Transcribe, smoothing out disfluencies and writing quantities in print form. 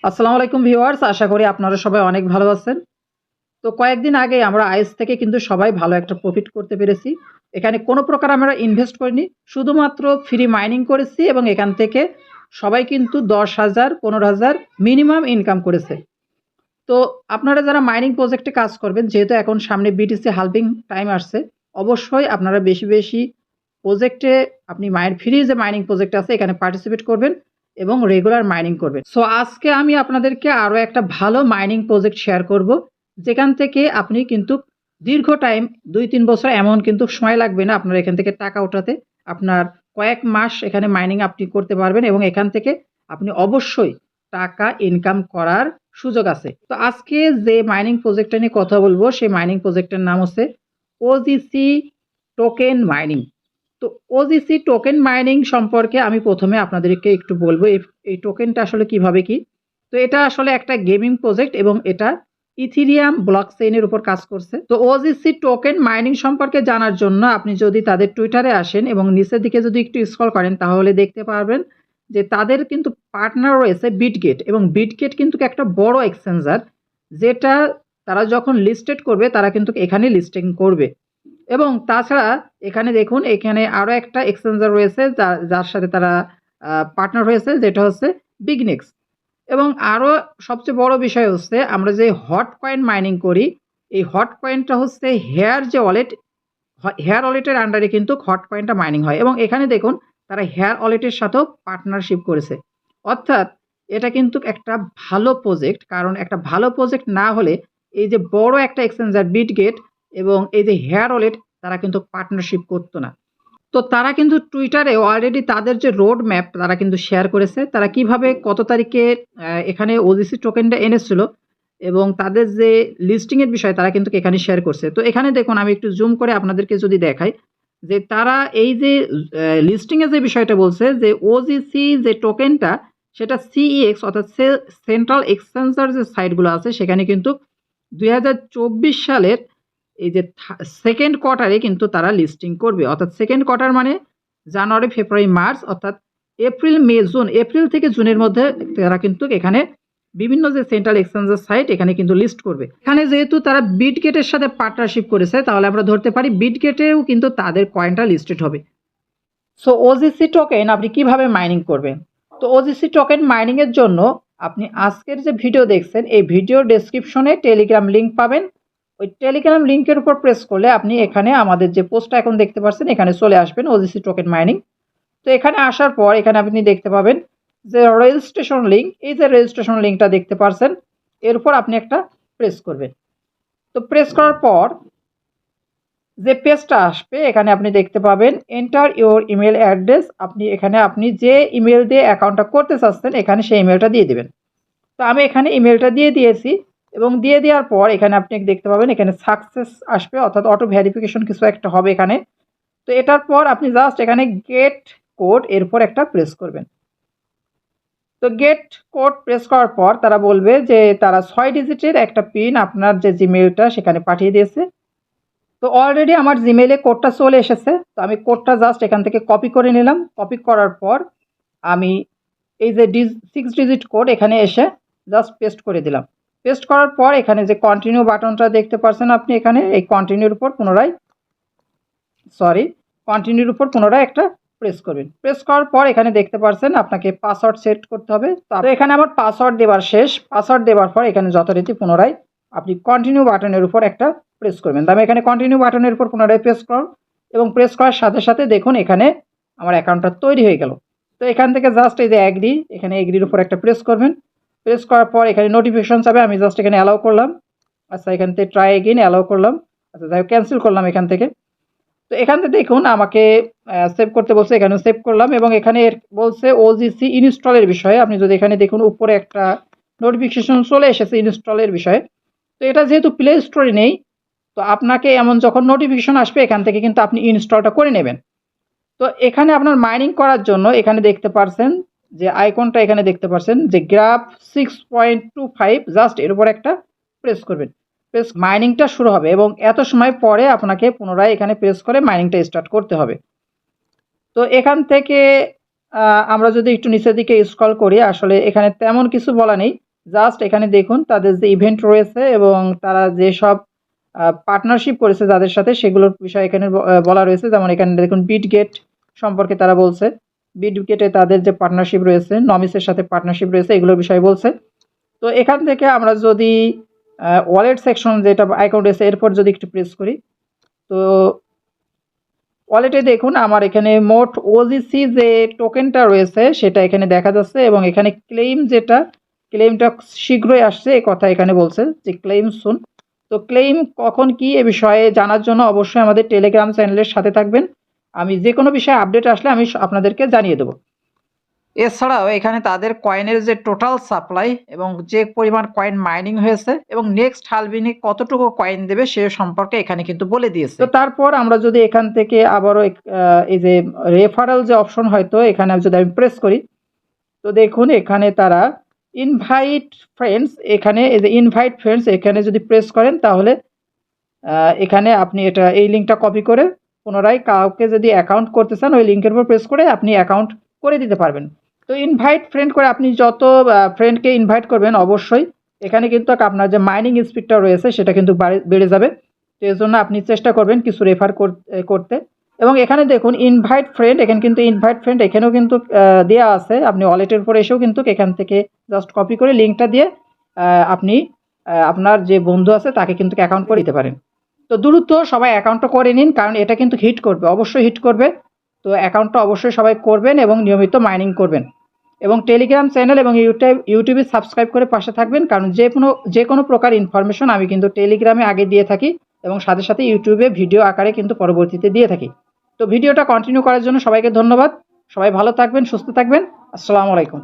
আসসালামু আলাইকুম ভিউয়ার্স, আশা করি আপনারা সবাই অনেক ভালো আছেন। তো কয়েকদিন আগে আমরা আইস থেকে কিন্তু সবাই ভালো একটা প্রফিট করতে পেরেছি। এখানে কোনো প্রকার আমরা ইনভেস্ট করিনি। শুধুমাত্র ফ্রি মাইনিং করেছি এবং এখান থেকে সবাই কিন্তু ১০,০০০, ১৫,০০০ মিনিমাম ইনকাম করেছে। তো আপনারা যারা মাইনিং প্রজেক্টে কাজ করবেন, যেহেতু এখন সামনে বিটিসি হালভিং টাইম আসছে, অবশ্যই আপনারা বেশি, বেশি প্রজেক্টে আপনি ফ্রি যে মাইনিং প্রজেক্ট আছে এখানে পার্টিসিপেট করবেন এবং রেগুলার মাইনিং করবেন। সো আজকে আমি আপনাদেরকে আরো একটা ভালো মাইনিং প্রজেক্ট শেয়ার করব, যেখান থেকে আপনি কিন্তু দীর্ঘ টাইম ২-৩ বছর এমন কিন্তু সময় লাগবে না আপনার এখান থেকে টাকা ওঠাতে। আপনার কয়েক মাস এখানে মাইনিং আপনি করতে পারবেন এবং এখান থেকে আপনি অবশ্যই টাকা ইনকাম করার সুযোগ আছে। তো আজকে যে মাইনিং প্রজেক্টটা নিয়ে কথা বলবো সেই মাইনিং প্রজেক্টের নাম হচ্ছে ওজিসি টোকেন মাইনিং। তো ওজিসি টোকেন মাইনিং সম্পর্কে আমি প্রথমে আপনাদেরকে একটু বলবো এই টোকেনটা আসলে কিভাবে কি। তো এটা আসলে একটা গেমিং প্রজেক্ট এবং এটা ইথিরিয়াম ব্লকচেইনের উপর কাজ করছে। তো ওজিসি টোকেন মাইনিং সম্পর্কে জানার জন্য আপনি যদি তাদের টুইটারে আসেন এবং নিচের দিকে যদি একটু স্ক্রল করেন তাহলে দেখতে পারবেন যে তাদের কিন্তু পার্টনার রয়েছে বিটগেট, এবং বিটগেট কিন্তু একটা বড় এক্সচেঞ্জার, যেটা তারা যখন লিস্টেড করবে তারা কিন্তু এখানে লিস্টিং করবে। এবং তাছাড়া এখানে দেখুন, এখানে আরো একটা এক্সচেঞ্জার রয়েছে যার সাথে তারা পার্টনার হয়েছে, যেটা হচ্ছে বিগনেক্স। এবং আরো সবচেয়ে বড় বিষয় হচ্ছে আমরা যে হট কয়েন মাইনিং করি, এই হট কয়েনটা হচ্ছে হেয়ার ওয়ালেটের আন্ডারে কিন্তু হট কয়েনটা মাইনিং হয়, এবং এখানে দেখুন তারা হেয়ার ওয়ালেটের সাথেও পার্টনারশিপ করেছে। অর্থাৎ এটা কিন্তু একটা ভালো প্রজেক্ট, কারণ একটা ভালো প্রজেক্ট না হলে এই যে বড় একটা এক্সচেঞ্জার বিটগেট এবং এই যে হেয়ার ওয়ালেট তারা কিন্তু পার্টনারশিপ করতো না। তো তারা কিন্তু টুইটারে অলরেডি তাদের যে রোড ম্যাপ তারা কিন্তু শেয়ার করেছে, তারা কিভাবে কত তারিখে এখানে ওজিসি টোকেনটা এনেছিল এবং তাদের যে লিস্টিং এর বিষয় তারা কিন্তু এখানে শেয়ার করছে। তো এখানে দেখুন, আমি একটু জুম করে আপনাদেরকে যদি দেখাই যে তারা এই যে লিস্টিং এর যে বিষয়টা বলছে যে ওজিসি যে টোকেনটা সেটা সিইএক্স অর্থাৎ সেন্ট্রাল এক্সচেঞ্জার যে সাইটগুলো আছে সেখানে কিন্তু ২০২৪ সালের এই যে সেকেন্ড কোয়ার্টারে কিন্তু তারা লিস্টিং করবে। অর্থাৎ সেকেন্ড কোয়ার্টার মানে জানুয়ারি, ফেব্রুয়ারি, মার্চ, অর্থাৎ এপ্রিল, মে, জুন, এপ্রিল থেকে জুনের মধ্যে তারা কিন্তু এখানে বিভিন্ন যে সেন্ট্রাল এক্সচেঞ্জের সাইট এখানে কিন্তু লিস্ট করবে। এখানে যেহেতু তারা বিটগেটের সাথে পার্টনারশিপ করেছে তাহলে আমরা ধরতে পারি বিটগেটেও কিন্তু তাদের কয়েনটা লিস্টেড হবে। সো ওজিসি টোকেন আপনি কিভাবে মাইনিং করবেন? তো ওজিসি টোকেন মাইনিং এর জন্য আপনি আজকের যে ভিডিও দেখছেন এই ভিডিও ডেসক্রিপশনে টেলিগ্রাম লিংক পাবেন। ওই টেলিগ্রাম লিংকের উপর প্রেস করলে আপনি এখানে আমাদের যে পোস্টটা এখন দেখতে পাচ্ছেন এখানে চলে আসবেন, ওজিসি টোকেন মাইনিং। তো এখানে আসার পর এখানে আপনি দেখতে পাবেন যে রেজিস্ট্রেশন লিংক, এই যে রেজিস্ট্রেশন লিংকটা দেখতে পাচ্ছেন এর উপর আপনি একটা প্রেস করবেন। তো প্রেস করার পর যে পেজটা আসবে এখানে আপনি দেখতে পাবেন এন্টার ইওর ইমেল অ্যাড্রেস। আপনি যে ইমেল দিয়ে অ্যাকাউন্টটা করতে চাচ্ছেন এখানে সেই ইমেলটা দিয়ে দিবেন। তো আমি এখানে ইমেলটা দিয়ে দিয়েছি এবং দিয়ে দেওয়ার পর এখানে আপনি দেখতে পাবেন এখানে সাকসেস আসবে, অর্থাৎ অটো ভেরিফিকেশন কিছু একটা হবে এখানে। তো এটার পর আপনি জাস্ট এখানে গেট কোড এরপর একটা প্রেস করবেন। তো গেট কোড প্রেস করার পর তারা বলবে যে তারা 6 ডিজিটের একটা পিন আপনার যে জিমেলটা সেখানে পাঠিয়ে দিয়েছে। তো অলরেডি আমার জিমেইলে কোডটা চলে এসেছে। তো আমি কোডটা জাস্ট এখান থেকে কপি করে নিলাম। কপি করার পর আমি এই যে 6 ডিজিট কোড এখানে এসে জাস্ট পেস্ট করে দিলাম। পেস্ট করার পর এখানে যে কন্টিনিউ বাটনটা দেখতে পাচ্ছেন আপনি এখানে এই কন্টিনিউর উপর পুনরায় একটা প্রেস করবেন। প্রেস করার পর এখানে দেখতে পাচ্ছেন আপনাকে পাসওয়ার্ড সেট করতে হবে। তো এখানে আমার পাসওয়ার্ড দেওয়ার শেষ। পাসওয়ার্ড দেওয়ার পর এখানে যথারীতি পুনরায় আপনি কন্টিনিউ বাটনের উপর একটা প্রেস করবেন। তো আমি এখানে কন্টিনিউ বাটনের উপর পুনরায় প্রেস করলাম এবং প্রেস করার সাথে সাথে দেখুন এখানে আমার অ্যাকাউন্টটা তৈরি হয়ে গেল। তো এখান থেকে জাস্ট এই যে অ্যাগ্রি, এখানে এগ্রির উপর একটা প্রেস করবেন। প্রেস করার পর এখানে নোটিফিকেশন যাবে, আমি জাস্ট এখানে অ্যালাউ করলাম। আচ্ছা, এখান থেকে ট্রাই এগেইন অ্যালাউ করলাম। আচ্ছা, যাই হোক ক্যান্সেল করলাম এখান থেকে। তো এখান থেকে দেখুন আমাকে সেভ করতে বলছে, এখানে সেভ করলাম এবং এখানে বলছে ওজিসি ইনস্টলের বিষয়ে। আপনি যদি এখানে দেখুন উপরে একটা নোটিফিকেশন চলে এসেছে ইনস্টলের বিষয়ে। তো এটা যেহেতু প্লে স্টোরে নেই, তো আপনাকে এমন যখন নোটিফিকেশন আসবে এখান থেকে কিন্তু আপনি ইনস্টলটা করে নেবেন। তো এখানে আপনার মাইনিং করার জন্য এখানে দেখতে পাচ্ছেন যে আইকনটা এখানে দেখতে পাচ্ছেন যে গ্রাফ 6.25, জাস্ট এর উপর একটা প্রেস করবেন। প্রেস মাইনিংটা শুরু হবে এবং এত সময় পরে আপনাকে পুনরায় এখানে প্রেস করে মাইনিংটা স্টার্ট করতে হবে। তো এখান থেকে আমরা যদি একটু নিচের দিকে স্ক্রল করি আসলে এখানে তেমন কিছু বলা নেই। জাস্ট এখানে দেখুন তাদের যে ইভেন্ট রয়েছে এবং তারা যেসব পার্টনারশিপ করেছে যাদের সাথে সেগুলোর বিষয়ে এখানে বলা রয়েছে। যেমন এখানে দেখুন বিটগেট সম্পর্কে তারা বলছে, বিটগেটে তাদের যে পার্টনারশিপ রয়েছে, নমিসের সাথে পার্টনারশিপ রয়েছে, এগুলোর বিষয়ে বলছে। তো এখান থেকে আমরা যদি ওয়ালেট সেকশন যেটা অ্যাকাউন্ট আছে এরপর যদি একটু প্রেস করি, তো ওয়ালেটে দেখুন আমার এখানে মোট ওজিসি যে টোকেনটা রয়েছে সেটা এখানে দেখা যাচ্ছে এবং এখানে ক্লেইমটা শীঘ্রই আসছে এই কথা এখানে বলছে যে ক্লেইম সুন। তো ক্লেইম কখন কি এ বিষয়ে জানার জন্য অবশ্যই আমাদের টেলিগ্রাম চ্যানেলের সাথে থাকবেন। আমি যে কোনো বিষয়ে আপডেট আসলে আমি আপনাদেরকে জানিয়ে দেবো। এছাড়াও এখানে তাদের কয়েনের যে টোটাল সাপ্লাই এবং যে পরিমাণ কয়েন মাইনিং হয়েছে এবং নেক্সট হালভিনে কতটুকু কয়েন দেবে সে সম্পর্কে এখানে কিন্তু বলে দিয়েছে। তো তারপর আমরা যদি এখান থেকে আবারও এই যে রেফারেল যে অপশন হয়তো এখানে যদি আমি প্রেস করি, তো দেখুন এখানে তারা ইনভাইট ফ্রেন্ডস, এখানে এই যে ইনভাইট ফ্রেন্ডস এখানে যদি প্রেস করেন তাহলে এখানে আপনি এই লিঙ্কটা কপি করে পুনরায় কাউকে যদি অ্যাকাউন্ট করতে চান ওই লিঙ্কের উপর প্রেস করে আপনি অ্যাকাউন্ট করে দিতে পারবেন। তো ইনভাইট ফ্রেন্ড করে আপনি যত ফ্রেন্ডকে ইনভাইট করবেন অবশ্যই এখানে কিন্তু আপনার যে মাইনিং স্পিডটা রয়েছে সেটা কিন্তু বেড়ে যাবে। তো এর জন্য আপনি চেষ্টা করবেন কিছু রেফার করতে। এবং এখানে দেখুন ইনভাইট ফ্রেন্ড, এখানে কিন্তু ইনভাইট ফ্রেন্ড এখানেও কিন্তু দেওয়া আছে। আপনি ওয়ালেটের উপর এসেও কিন্তু এখান থেকে জাস্ট কপি করে লিঙ্কটা দিয়ে আপনি আপনার যে বন্ধু আছে তাকে কিন্তু অ্যাকাউন্ট করে দিতে পারেন। তো দ্রুত সবাই অ্যাকাউন্টটা করে নিন কারণ এটা কিন্তু হিট করবে, অবশ্যই হিট করবে। তো অ্যাকাউন্টটা অবশ্যই সবাই করবেন এবং নিয়মিত মাইনিং করবেন এবং টেলিগ্রাম চ্যানেল এবং ইউটিউবে সাবস্ক্রাইব করে পাশে থাকবেন কারণ যে কোনো প্রকার ইনফরমেশন আমি কিন্তু টেলিগ্রামে আগে দিয়ে থাকি এবং সাথে সাথে ইউটিউবে ভিডিও আকারে কিন্তু পরবর্তীতে দিয়ে থাকি। তো ভিডিওটা কন্টিনিউ করার জন্য সবাইকে ধন্যবাদ। সবাই ভালো থাকবেন, সুস্থ থাকবেন। আসসালামু আলাইকুম।